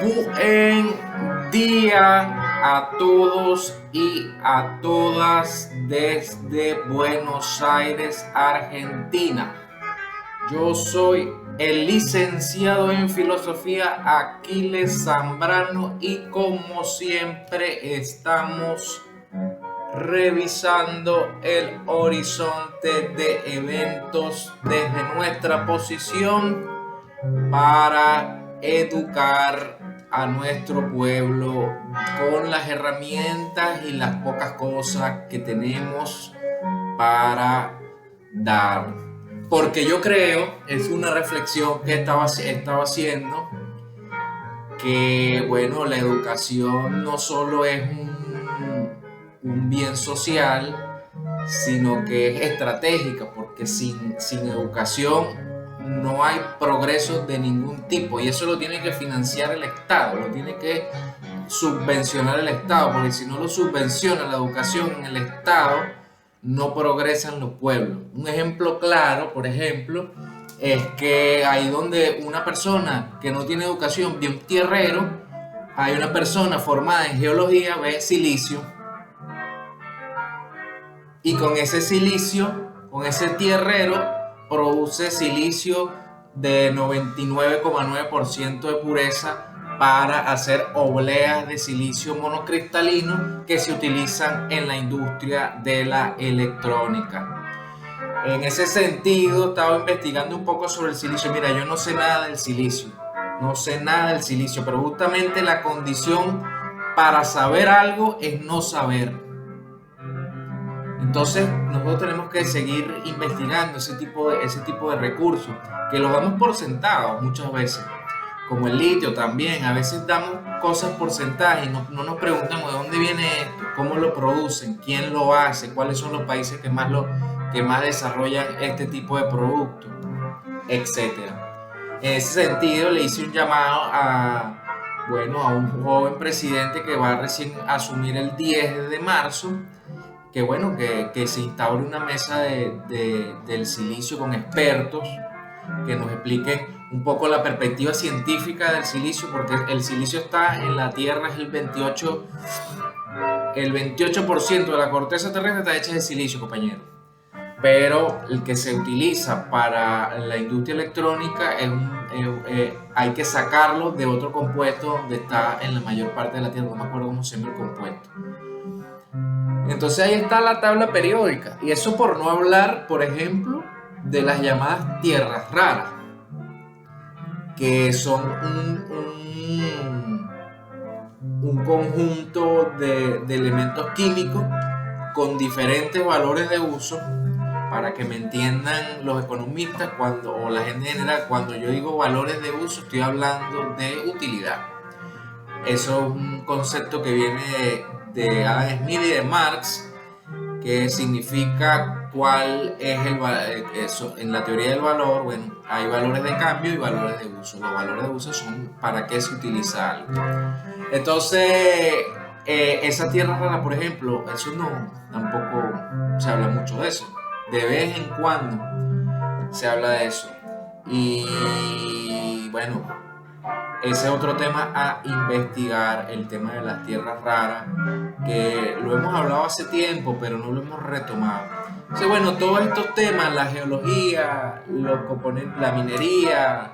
Buen día a todos y a todas desde Buenos Aires, Argentina. Yo soy el licenciado en filosofía Aquiles Zambrano y como siempre estamos revisando el horizonte de eventos desde nuestra posición para educar a nuestro pueblo con las herramientas y las pocas cosas que tenemos para dar. Porque yo creo, es una reflexión que estaba haciendo, que bueno, la educación no solo es un bien social, sino que es estratégica, porque sin educación no hay progreso de ningún tipo y eso lo tiene que financiar el Estado, lo tiene que subvencionar el Estado, porque si no lo subvenciona la educación en el Estado, no progresan los pueblos. Un ejemplo claro, por ejemplo, es que ahí donde una persona que no tiene educación, bien tierrero, hay una persona formada en geología, ve silicio, y con ese silicio, con ese tierrero, produce silicio de 99,9% de pureza para hacer obleas de silicio monocristalino que se utilizan en la industria de la electrónica. En ese sentido, estaba investigando un poco sobre el silicio. Mira, yo no sé nada del silicio, no sé nada del silicio, pero justamente la condición para saber algo es no saber. Entonces nosotros tenemos que seguir investigando ese tipo de recursos que los damos por sentados muchas veces, como el litio también. A veces damos cosas por sentadas y no nos preguntamos de dónde viene esto, cómo lo producen, quién lo hace, cuáles son los países que más desarrollan este tipo de productos, etcétera. En ese sentido le hice un llamado a un joven presidente que va a recién asumir el 10 de marzo, que bueno, que se instaure una mesa del silicio con expertos que nos expliquen un poco la perspectiva científica del silicio, porque el silicio está en la Tierra, es el 28% de la corteza terrestre está hecha de silicio, compañero. Pero el que se utiliza para la industria electrónica hay que sacarlo de otro compuesto donde está en la mayor parte de la Tierra, no me acuerdo cómo se llama el compuesto. Entonces ahí está la tabla periódica. Y eso por no hablar, por ejemplo, de las llamadas tierras raras, que son un conjunto de elementos químicos con diferentes valores de uso. Para que me entiendan los economistas o la gente en general, cuando yo digo valores de uso, estoy hablando de utilidad. Eso es un concepto que viene de Adam Smith y de Marx, que significa cuál es eso. En la teoría del valor, bueno, hay valores de cambio y valores de uso. Los valores de uso son para qué se utiliza algo. Entonces, esa tierra rara, por ejemplo, eso tampoco se habla mucho de eso. De vez en cuando se habla de eso. Y bueno, ese es otro tema a investigar, el tema de las tierras raras, que lo hemos hablado hace tiempo, pero no lo hemos retomado. Entonces, bueno, todos estos temas, la geología, los componentes, la minería,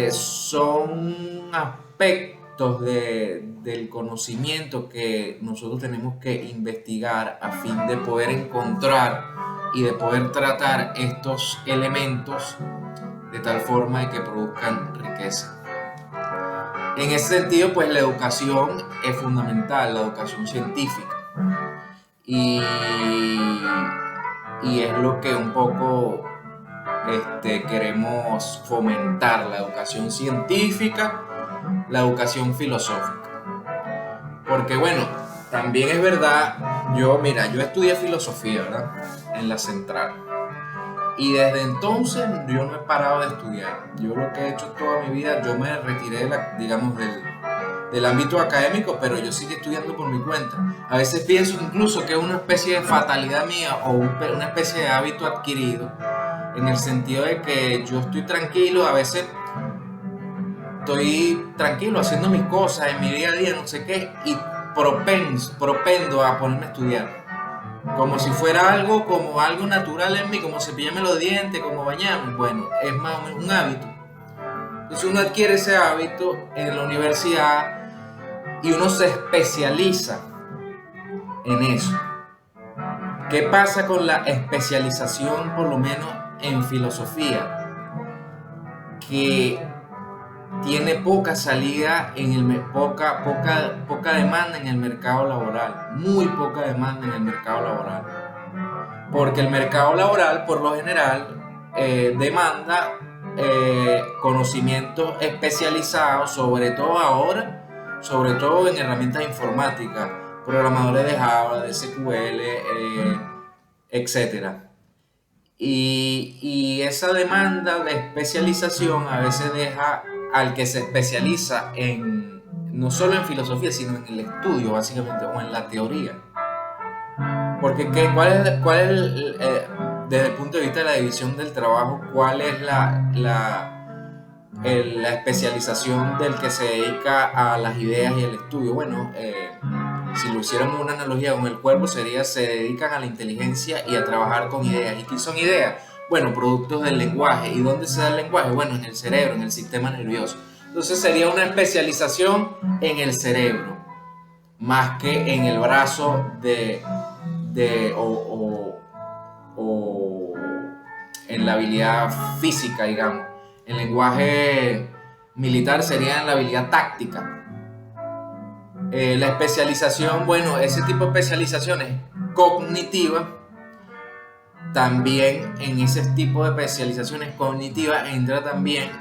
son aspectos del conocimiento que nosotros tenemos que investigar a fin de poder encontrar y de poder tratar estos elementos de tal forma de que produzcan riqueza. En ese sentido, pues la educación es fundamental, la educación científica. Y es lo que un poco queremos fomentar, la educación científica, la educación filosófica. Porque bueno, también es verdad, yo estudié filosofía, ¿verdad? En la Central. Y desde entonces yo no he parado de estudiar. Yo lo que he hecho toda mi vida, yo me retiré del ámbito académico, pero yo sigo estudiando por mi cuenta. A veces pienso incluso que es una especie de fatalidad mía o una especie de hábito adquirido, en el sentido de que yo estoy tranquilo, a veces estoy tranquilo haciendo mis cosas en mi día a día, no sé qué, y propendo a ponerme a estudiar. Como si fuera algo, como algo natural en mí, como cepillarme los dientes, como bañarme. Bueno, es más o menos un hábito. Entonces uno adquiere ese hábito en la universidad y uno se especializa en eso. ¿Qué pasa con la especialización, por lo menos en filosofía? Que tiene poca salida poca demanda en el mercado laboral, muy poca demanda en el mercado laboral, porque el mercado laboral por lo general demanda conocimientos especializados, sobre todo ahora, sobre todo en herramientas informáticas, programadores de Java, de SQL, etcétera. Y esa demanda de especialización a veces deja al que se especializa en no solo en filosofía, sino en el estudio, básicamente, o en la teoría. Porque desde el punto de vista de la división del trabajo, cuál es la especialización del que se dedica a las ideas y el estudio? Bueno, si lo hiciéramos una analogía con el cuerpo, sería se dedican a la inteligencia y a trabajar con ideas. ¿Y qué son ideas? Bueno, productos del lenguaje. ¿Y dónde se da el lenguaje? Bueno, en el cerebro, en el sistema nervioso. Entonces sería una especialización en el cerebro, más que en el brazo o en la habilidad física, digamos. El lenguaje militar sería en la habilidad táctica. La especialización, bueno, ese tipo de especializaciones cognitivas, también en ese tipo de especializaciones cognitivas entra también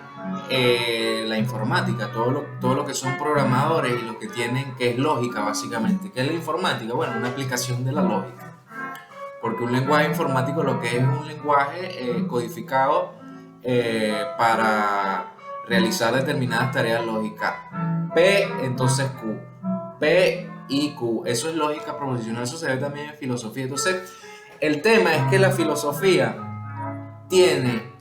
la informática, todo lo que son programadores y lo que tienen, que es lógica básicamente. ¿Qué es la informática? Bueno, una aplicación de la lógica, porque un lenguaje informático lo que es un lenguaje codificado para realizar determinadas tareas lógicas. P, entonces Q. P y Q. Eso es lógica proposicional, eso se ve también en filosofía. Entonces, el tema es que la filosofía tiene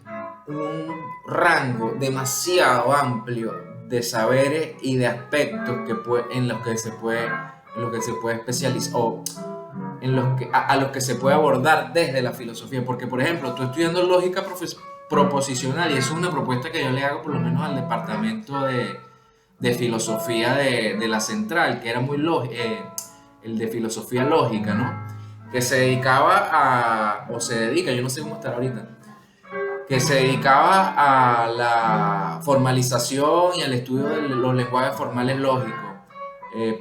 un rango demasiado amplio de saberes y de aspectos en los que se puede especializar, o a los que se puede abordar desde la filosofía. Porque, por ejemplo, tú estudiando lógica proposicional, y eso es una propuesta que yo le hago por lo menos al departamento de filosofía de la central, que era muy el de filosofía lógica, ¿no? Que se dedicaba o se dedica, yo no sé cómo estará ahorita, que se dedicaba a la formalización y al estudio de los lenguajes formales lógicos.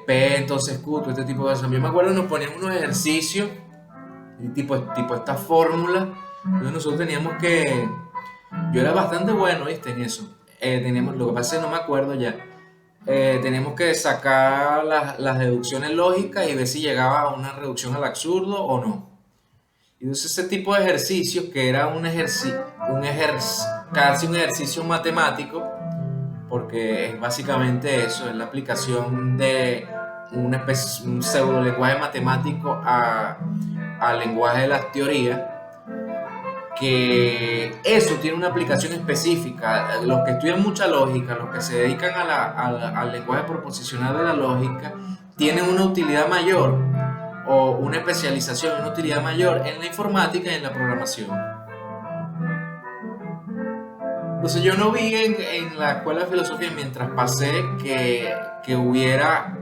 P, entonces Q, todo este tipo de cosas. Yo me acuerdo que nos ponían unos ejercicios, tipo esta fórmula, entonces nosotros teníamos que... Yo era bastante bueno, ¿viste? En eso. Lo que pasa es que no me acuerdo ya. Teníamos que sacar las deducciones lógicas y ver si llegaba a una reducción al absurdo o no. Y entonces ese tipo de ejercicios, que era casi un ejercicio matemático, porque es básicamente eso, es la aplicación de un pseudo lenguaje matemático al lenguaje de las teorías, que eso tiene una aplicación específica. Los que estudian mucha lógica, los que se dedican al lenguaje proposicional de la lógica, tienen una utilidad mayor, o una especialización, una utilidad mayor en la informática y en la programación. Entonces yo no vi en la escuela de filosofía, mientras pasé, que hubiera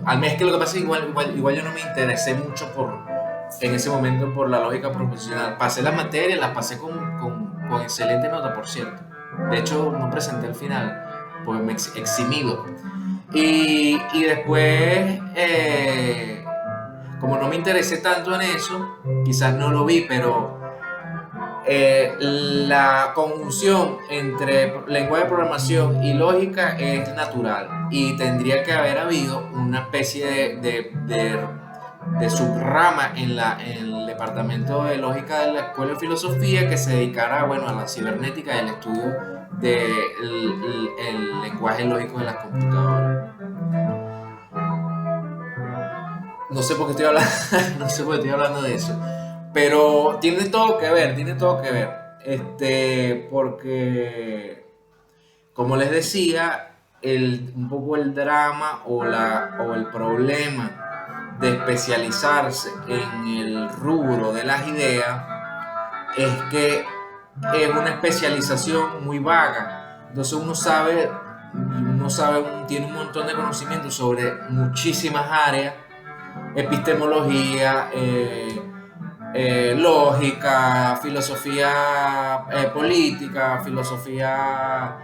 al menos, que lo que pasa es que igual yo no me interesé mucho en ese momento por la lógica proposicional. Pasé las materias, las pasé con excelente nota, por cierto. De hecho, no presenté al final, pues me eximido. Y después, como no me interesé tanto en eso, quizás no lo vi, pero la conjunción entre lenguaje de programación y lógica es natural, y tendría que haber habido una especie de subrama en el departamento de lógica de la escuela de filosofía, que se dedicara, bueno, a la cibernética y al estudio del lenguaje lógico de las computadoras. No sé por qué estoy hablando, no sé por qué estoy hablando de eso, pero tiene todo que ver, porque Como les decía, un poco el drama o el problema de especializarse en el rubro de las ideas es que es una especialización muy vaga. Entonces tiene un montón de conocimiento sobre muchísimas áreas: epistemología, lógica, filosofía política, filosofía,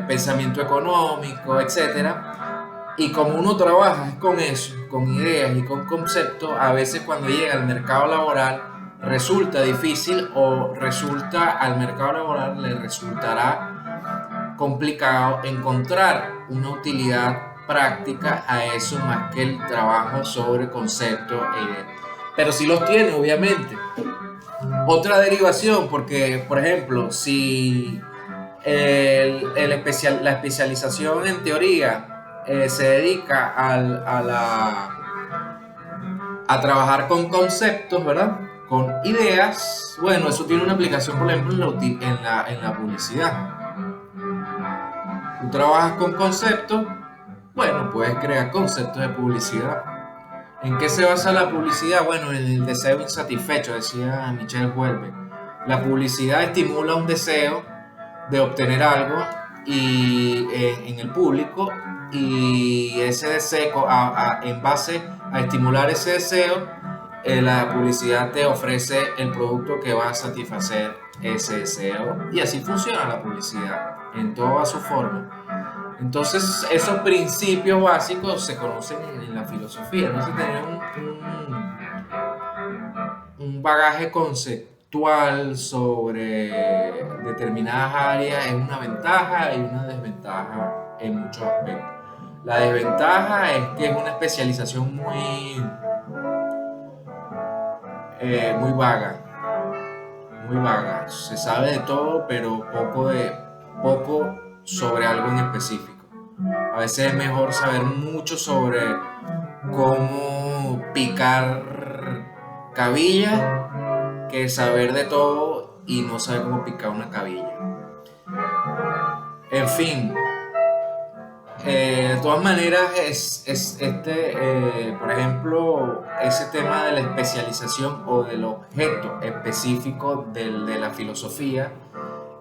pensamiento económico, etcétera. Y como uno trabaja con eso, con ideas y con conceptos, a veces cuando llega al mercado laboral resulta difícil, o al mercado laboral le resultará complicado encontrar una utilidad práctica a eso, más que el trabajo sobre conceptos e ideas. Pero sí los tiene, obviamente. Otra derivación, porque por ejemplo, si la especialización en teoría se dedica a trabajar con conceptos, ¿verdad? Con ideas. Bueno, eso tiene una aplicación, por ejemplo, en la publicidad. Tú trabajas con conceptos, bueno, puedes crear conceptos de publicidad. ¿En qué se basa la publicidad? Bueno, en el deseo insatisfecho, decía Michel Houellebecq. La publicidad estimula un deseo de obtener algo en el público, y ese deseo, en base a estimular ese deseo, la publicidad te ofrece el producto que va a satisfacer ese deseo, y así funciona la publicidad en toda su forma. Entonces, esos principios básicos se conocen en la filosofía. Entonces, tener un bagaje conceptual sobre determinadas áreas es una ventaja y una desventaja en muchos aspectos. La desventaja es que es una especialización muy vaga, muy vaga. Se sabe de todo, pero poco sobre algo en específico. A veces es mejor saber mucho sobre cómo picar cabilla que saber de todo y no saber cómo picar una cabilla. En fin, de todas maneras, por ejemplo, ese tema de la especialización o del objeto específico de la filosofía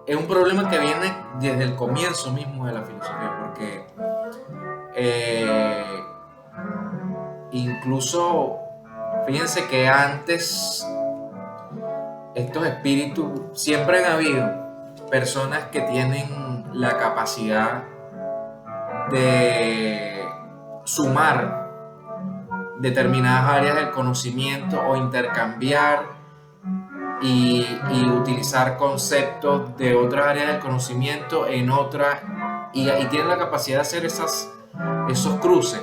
es un problema que viene desde el comienzo mismo de la filosofía, porque incluso fíjense que antes estos espíritus, siempre han habido personas que tienen la capacidad de sumar determinadas áreas del conocimiento o intercambiar y utilizar conceptos de otras áreas del conocimiento en otras, y tienen la capacidad de hacer esos cruces.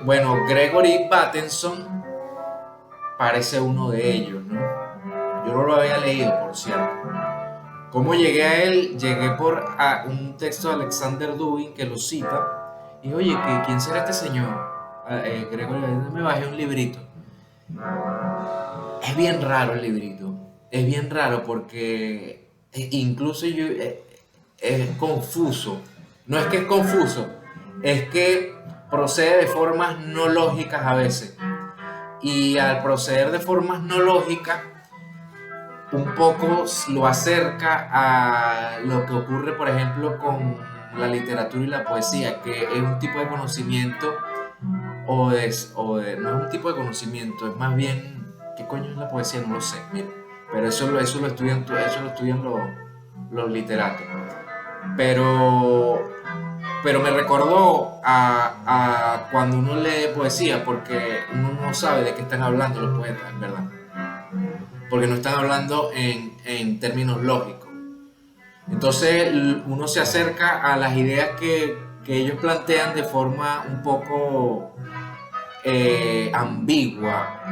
Bueno, Gregory Bateson parece uno de ellos, ¿no? Yo no lo había leído, por cierto. ¿Cómo llegué a él? Llegué por un texto de Alexander Dugin que lo cita. Y oye, ¿quién será este señor? Gregory Bateson. Me bajé un librito. Es bien raro el librito. Es bien raro porque incluso es confuso. No es que es confuso, es que procede de formas no lógicas a veces. Y al proceder de formas no lógicas, un poco lo acerca a lo que ocurre, por ejemplo, con la literatura y la poesía, que es un tipo de conocimiento, no es un tipo de conocimiento, es más bien, ¿qué coño es la poesía? No lo sé, mira, pero eso lo estudian los literatos. Pero me recordó a cuando uno lee poesía, porque uno no sabe de qué están hablando los poetas, ¿verdad? Porque no están hablando en términos lógicos. Entonces uno se acerca a las ideas que ellos plantean de forma un poco ambigua,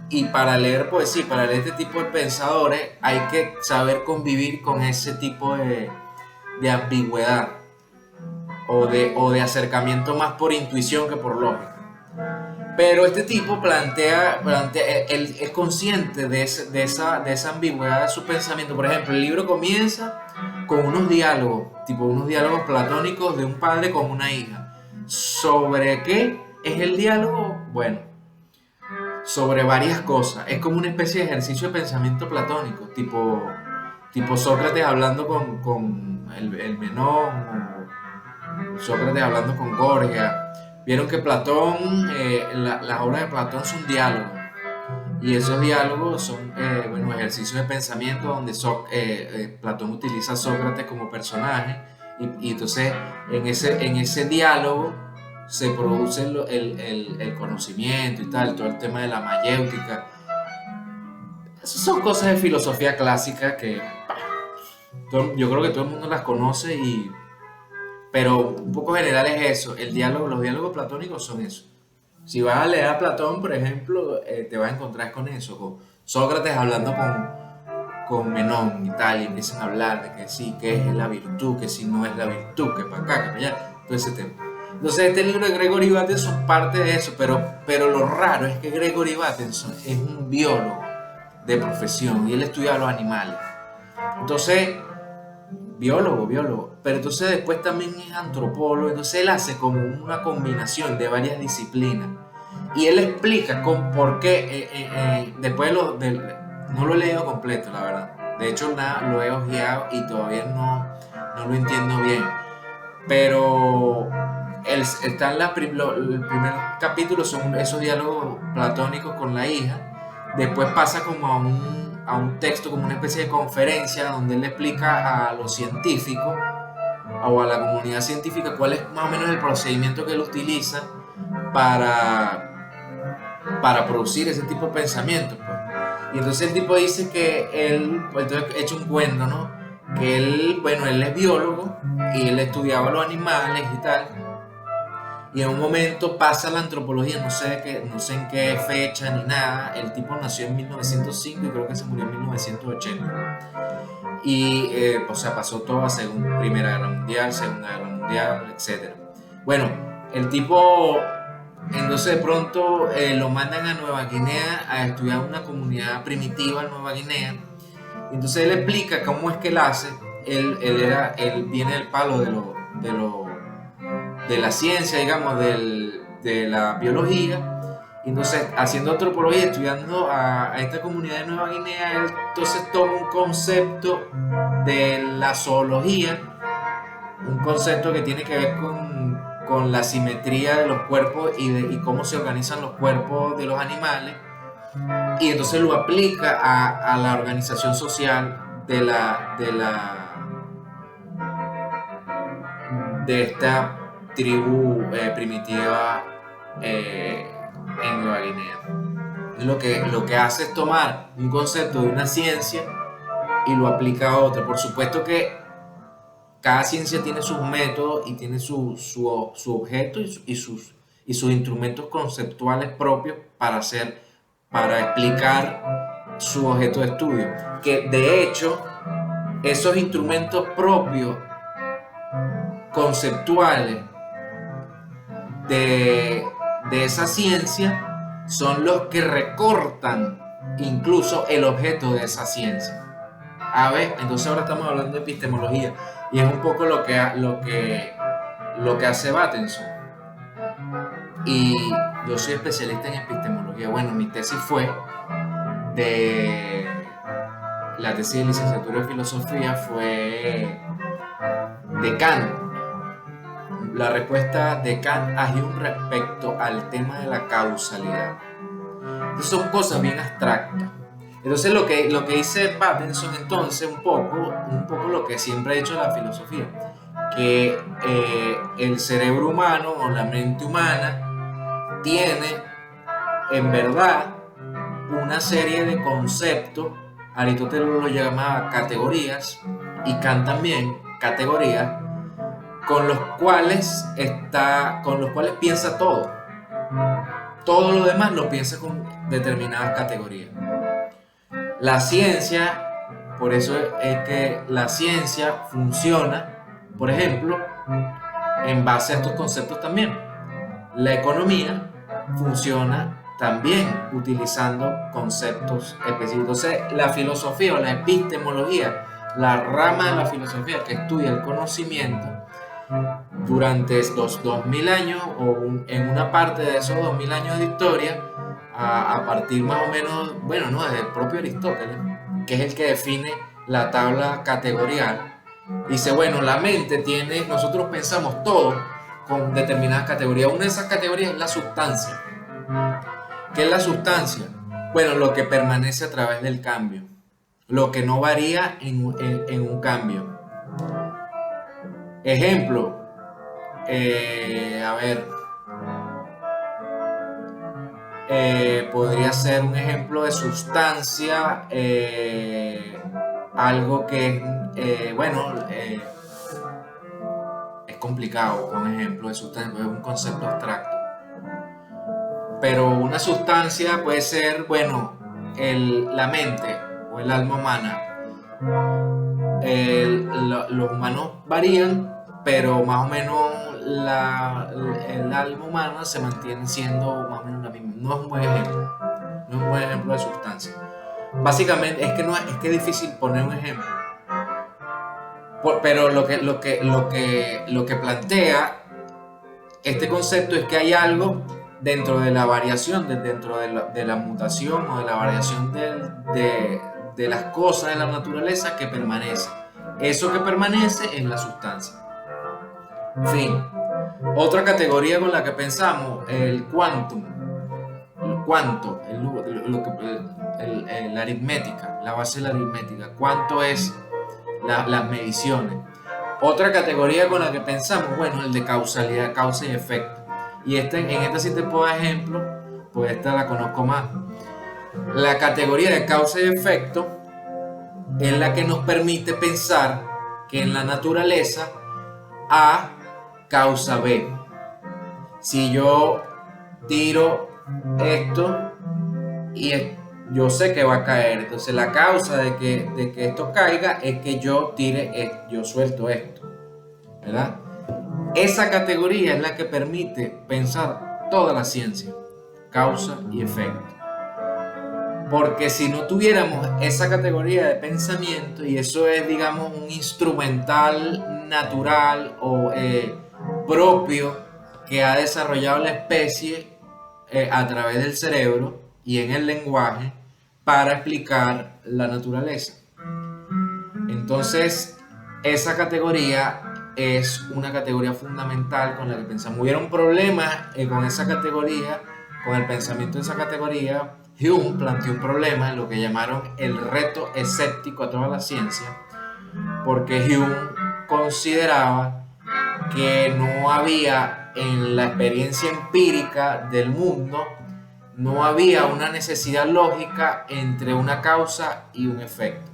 y para leer poesía, para leer este tipo de pensadores, hay que saber convivir con ese tipo de ambigüedad o de acercamiento más por intuición que por lógica. Pero este tipo él es consciente de esa ambigüedad de su pensamiento. Por ejemplo, el libro comienza con unos diálogos, tipo unos diálogos platónicos de un padre con una hija. ¿Sobre qué es el diálogo? Bueno, sobre varias cosas. Es como una especie de ejercicio de pensamiento platónico, tipo Sócrates hablando con el Menón, o Sócrates hablando con Gorgia. Vieron que Platón, las obras de Platón son diálogos, y esos diálogos son bueno, ejercicios de pensamiento donde Platón utiliza a Sócrates como personaje, y entonces en ese diálogo se produce el conocimiento y tal, todo el tema de la mayéutica. Esas son cosas de filosofía clásica que yo creo que todo el mundo las conoce, pero un poco general es eso. Los diálogos platónicos son eso. Si vas a leer a Platón, por ejemplo, te vas a encontrar con eso, con Sócrates hablando con Menón y tal, y empiezan a hablar de que sí, que es la virtud, que si no es la virtud, que para acá, que para allá, todo ese tema. Entonces este libro de Gregory Bateson parte de eso, pero lo raro es que Gregory Bateson es un biólogo de profesión y él estudia los animales. Entonces, biólogo, pero entonces después también es antropólogo, entonces él hace como una combinación de varias disciplinas y él explica por qué, después no lo he leído completo, la verdad, de hecho lo he ojeado y todavía no lo entiendo bien, pero está el primer capítulo, son esos diálogos platónicos con la hija, después pasa como a un texto, como una especie de conferencia donde él le explica a los científicos o a la comunidad científica cuál es más o menos el procedimiento que él utiliza para producir ese tipo de pensamiento, pues. Y entonces el tipo dice que él, pues, entonces echa un cuento, ¿no? Que él, bueno, él es biólogo y él estudiaba los animales y tal, y en un momento pasa la antropología, no sé en qué fecha ni nada. El tipo nació en 1905 y creo que se murió en 1980. Y o sea, pasó todo según Primera Guerra Mundial, Segunda Guerra Mundial, etc. Bueno, el tipo entonces de pronto lo mandan a Nueva Guinea a estudiar una comunidad primitiva en Nueva Guinea. Entonces él explica cómo es que él hace. Él viene del palo de la ciencia, digamos, de la biología. Entonces, haciendo antropología, estudiando a esta comunidad de Nueva Guinea, él entonces toma un concepto de la zoología, un concepto que tiene que ver con la simetría de los cuerpos y cómo se organizan los cuerpos de los animales, y entonces lo aplica a la organización social de esta tribu primitiva en Nueva Guinea. Lo que hace es tomar un concepto de una ciencia y lo aplica a otra. Por supuesto que cada ciencia tiene sus métodos y tiene su objeto y sus instrumentos conceptuales propios para explicar su objeto de estudio. Que de hecho, esos instrumentos propios conceptuales de esa ciencia son los que recortan incluso el objeto de esa ciencia. A ver, entonces ahora estamos hablando de epistemología y es un poco lo que hace Bateson. Y yo soy especialista en epistemología. Bueno, mi tesis fue la tesis de licenciatura en filosofía fue de Kant. La respuesta de Kant a Hume respecto al tema de la causalidad. Entonces son cosas bien abstractas. Entonces lo que dice Bateson entonces un poco lo que siempre ha dicho la filosofía, que el cerebro humano o la mente humana tiene en verdad una serie de conceptos. Aristóteles lo llamaba categorías y Kant también categorías, con los cuales piensa todo. Todo lo demás lo piensa con determinadas categorías. La ciencia, por eso es que la ciencia funciona, por ejemplo, en base a estos conceptos también. La economía funciona también utilizando conceptos específicos. Entonces, la filosofía o la epistemología, la rama de la filosofía que estudia el conocimiento, durante estos 2000 años o en una parte de esos 2000 años de historia, a partir más o menos, bueno, no, del propio Aristóteles, que es el que define la tabla categorial, dice, bueno, la mente tiene, nosotros pensamos todo con determinadas categorías. Una de esas categorías es la sustancia. ¿Qué es la sustancia? Bueno, lo que permanece a través del cambio, lo que no varía en un cambio. Ejemplo, a ver, podría ser un ejemplo de sustancia, algo que es, bueno, es complicado un ejemplo de sustancia, es un concepto abstracto. Pero una sustancia puede ser, bueno, la mente o el alma humana. Los humanos varían, pero más o menos el alma humana se mantiene siendo más o menos la misma. No es un buen ejemplo, no es un buen ejemplo de sustancia. Básicamente es que es difícil poner un ejemplo, pero lo que plantea este concepto es que hay algo dentro de la variación, dentro de la mutación o de la variación de las cosas de la naturaleza que permanece. Eso que permanece es la sustancia. En fin, otra categoría con la que pensamos, el quantum, el cuánto, la aritmética, la base de la aritmética, cuánto es las mediciones. Otra categoría con la que pensamos, bueno, el de causalidad, causa y efecto. Y en este sí te puedo dar ejemplo, pues esta la conozco más. La categoría de causa y efecto es la que nos permite pensar que en la naturaleza A causa B. Si yo tiro esto y yo sé que va a caer, entonces la causa de que esto caiga es que yo yo suelto esto, ¿verdad? Esa categoría es la que permite pensar toda la ciencia, causa y efecto. Porque si no tuviéramos esa categoría de pensamiento, y eso es, digamos, un instrumental natural o propio que ha desarrollado la especie a través del cerebro y en el lenguaje para explicar la naturaleza. Entonces, esa categoría es una categoría fundamental con la que pensamos. Hubieron problemas con esa categoría, con el pensamiento de esa categoría. Hume planteó un problema en lo que llamaron el reto escéptico a toda la ciencia, porque Hume consideraba que no había en la experiencia empírica del mundo, no había una necesidad lógica entre una causa y un efecto.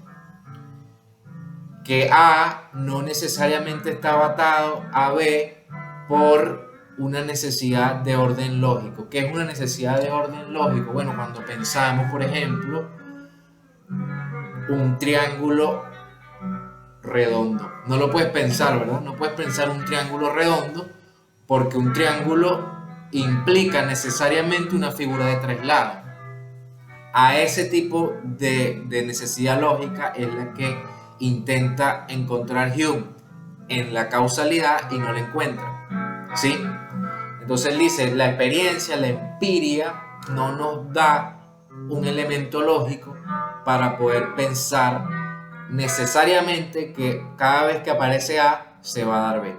Que A no necesariamente estaba atado a B por una necesidad de orden lógico. ¿Qué es una necesidad de orden lógico? Bueno, cuando pensamos, por ejemplo, un triángulo redondo. No lo puedes pensar, ¿verdad? No puedes pensar un triángulo redondo porque un triángulo implica necesariamente una figura de tres lados. A ese tipo de necesidad lógica es la que intenta encontrar Hume en la causalidad y no la encuentra, ¿sí? Entonces él dice, la experiencia, la empiria no nos da un elemento lógico para poder pensar necesariamente que cada vez que aparece A se va a dar B.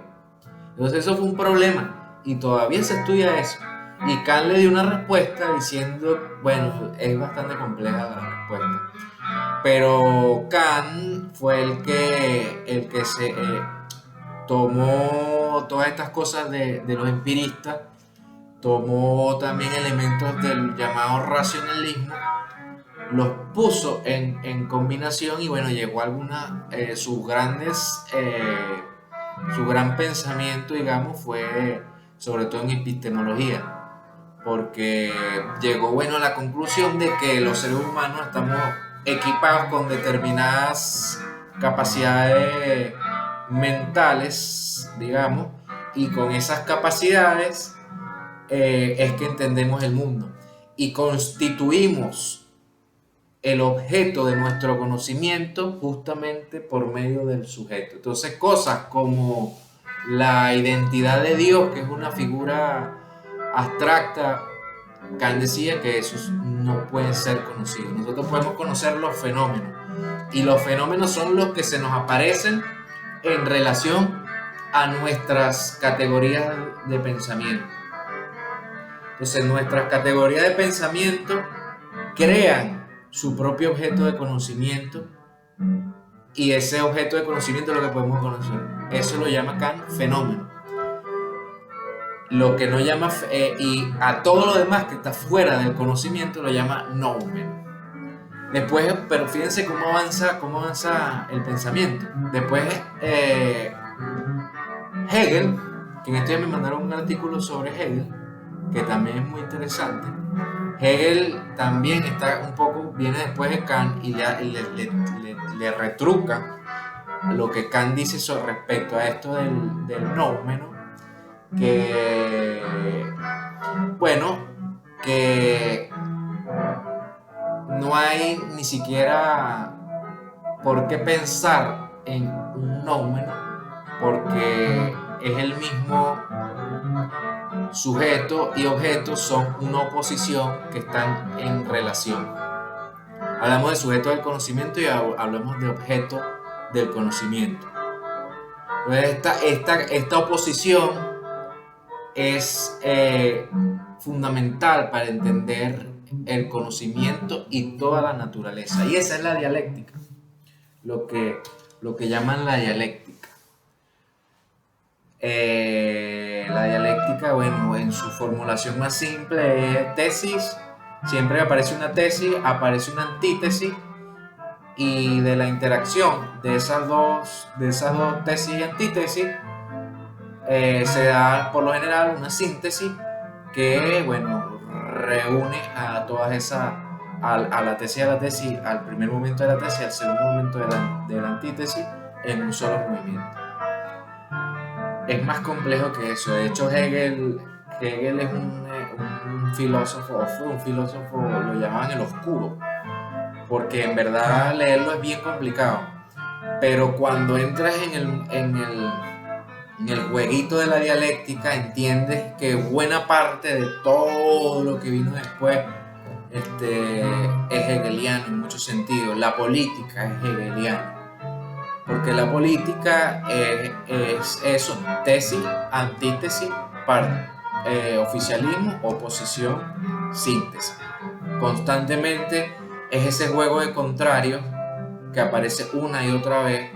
Entonces eso fue un problema y todavía se estudia eso. Y Kant le dio una respuesta diciendo, bueno, es bastante compleja la respuesta, pero Kant fue el que se tomó todas estas cosas de los empiristas, tomó también elementos del llamado racionalismo, los puso en combinación y bueno, llegó a algunas, su gran pensamiento, digamos, fue sobre todo en epistemología, porque llegó, bueno, a la conclusión de que los seres humanos estamos equipados con determinadas capacidades mentales, digamos, y con esas capacidades es que entendemos el mundo y constituimos el objeto de nuestro conocimiento justamente por medio del sujeto. Entonces, cosas como la identidad de Dios, que es una figura abstracta, Kant decía que esos no pueden ser conocidos. Nosotros podemos conocer los fenómenos, y los fenómenos son los que se nos aparecen en relación a nuestras categorías de pensamiento. Entonces, nuestras categorías de pensamiento crean su propio objeto de conocimiento, y ese objeto de conocimiento es lo que podemos conocer. Eso lo llama Kant fenómeno. Lo que no llama, y a todo lo demás que está fuera del conocimiento lo llama noumen. Después, pero fíjense cómo avanza el pensamiento. Después, Hegel, que en este día me mandaron un artículo sobre Hegel, que también es muy interesante. Hegel también está un poco, viene después de Kant y le retruca lo que Kant dice respecto a esto del noumeno, que bueno, que no hay ni siquiera por qué pensar en un noumeno, porque es el mismo sujeto y objeto, son una oposición que están en relación. Hablamos de sujeto del conocimiento y hablamos de objeto del conocimiento. Entonces, esta oposición es fundamental para entender el conocimiento y toda la naturaleza, y esa es la dialéctica, lo que llaman la dialéctica. La dialéctica, bueno, en su formulación más simple es tesis. Siempre aparece una tesis, aparece una antítesis, y de la interacción de esas dos tesis y antítesis se da por lo general una síntesis que, bueno, reúne a todas esas, a la tesis, al primer momento de la tesis, al segundo momento de la antítesis, en un solo movimiento. Es más complejo que eso. De hecho, Hegel es un filósofo, lo llamaban el oscuro, porque en verdad leerlo es bien complicado. Pero cuando entras en el jueguito de la dialéctica, entiendes que buena parte de todo lo que vino después es hegeliano en muchos sentidos. La política es hegeliana, porque la política es eso: tesis, antítesis, oficialismo, oposición, síntesis. Constantemente es ese juego de contrarios que aparece una y otra vez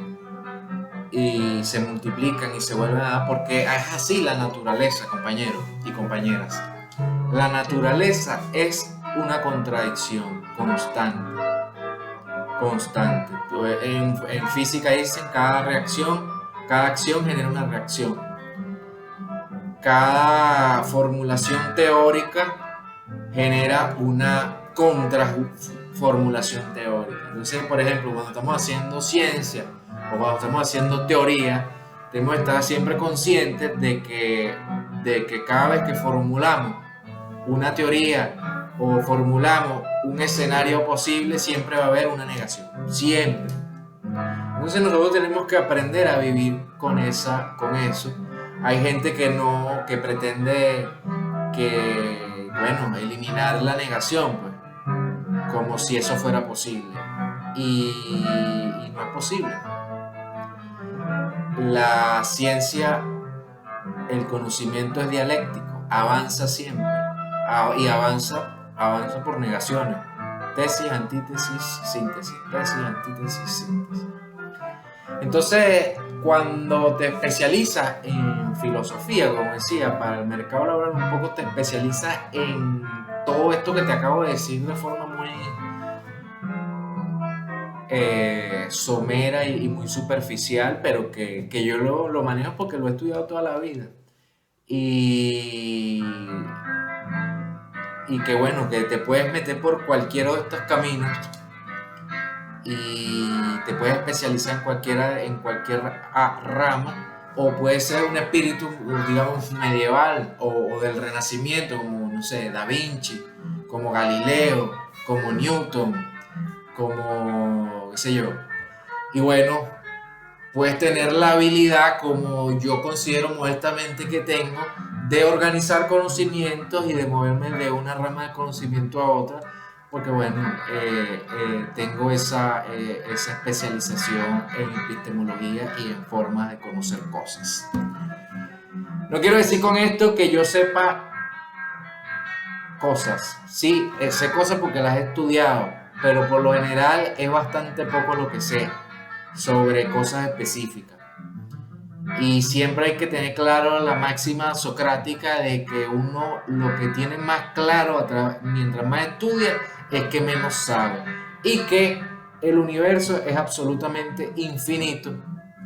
y se multiplican y se vuelven a dar, porque es así la naturaleza, compañeros y compañeras. La naturaleza es una contradicción constante. En física dicen cada acción genera una reacción. Cada formulación teórica genera una contraformulación teórica. Entonces, por ejemplo, cuando estamos haciendo ciencia o cuando estamos haciendo teoría, tenemos que estar siempre conscientes de que cada vez que formulamos una teoría o formulamos un escenario posible, siempre va a haber una negación, siempre. Entonces nosotros tenemos que aprender a vivir con eso. Hay gente que pretende eliminar la negación, pues, como si eso fuera posible, y no es posible. La ciencia, el conocimiento es dialéctico, avanza siempre, y avanza por negaciones: tesis, antítesis, síntesis, tesis, antítesis, síntesis. Entonces, cuando te especializas en filosofía, como decía, para el mercado laboral, un poco te especializas en todo esto que te acabo de decir de forma muy somera y muy superficial, pero que yo lo manejo porque lo he estudiado toda la vida. Y que bueno, que te puedes meter por cualquiera de estos caminos y te puedes especializar en cualquier rama, o puede ser un espíritu, digamos, medieval o del Renacimiento, como, no sé, Da Vinci, como Galileo, como Newton, como, qué sé yo. Y bueno, puedes tener la habilidad, como yo considero modestamente que tengo, de organizar conocimientos y de moverme de una rama de conocimiento a otra, porque bueno, tengo esa especialización en epistemología y en formas de conocer cosas. No quiero decir con esto que yo sepa cosas. Sí, sé cosas porque las he estudiado, pero por lo general es bastante poco lo que sé sobre cosas específicas. Y siempre hay que tener claro la máxima socrática de que uno lo que tiene más claro mientras más estudia es que menos sabe. Y que el universo es absolutamente infinito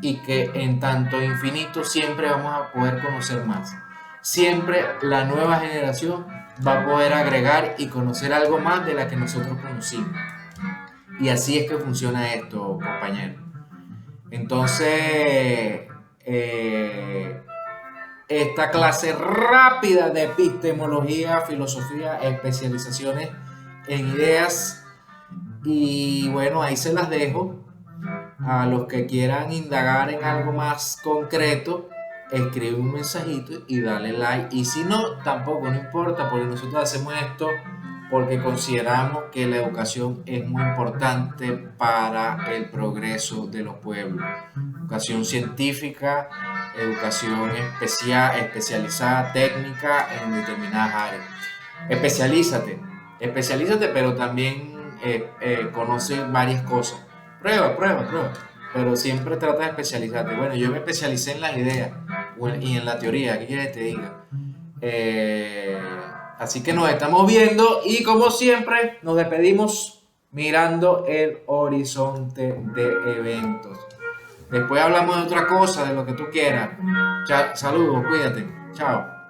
y que en tanto infinito siempre vamos a poder conocer más. Siempre la nueva generación va a poder agregar y conocer algo más de la que nosotros conocimos. Y así es que funciona esto, compañero. Entonces, esta clase rápida de epistemología, filosofía, especializaciones en ideas, y bueno, ahí se las dejo. A los que quieran indagar en algo más concreto, escribe un mensajito y dale like. Y si no, tampoco, no importa, porque nosotros hacemos esto porque consideramos que la educación es muy importante para el progreso de los pueblos. Educación científica, educación especializada, técnica en determinadas áreas. Especialízate, pero también conoce varias cosas. Prueba. Pero siempre trata de especializarte. Bueno, yo me especialicé en las ideas y en la teoría. ¿Qué quieres que te diga? Así que nos estamos viendo y como siempre nos despedimos mirando el horizonte de eventos. Después hablamos de otra cosa, de lo que tú quieras. Saludos, cuídate. Chao.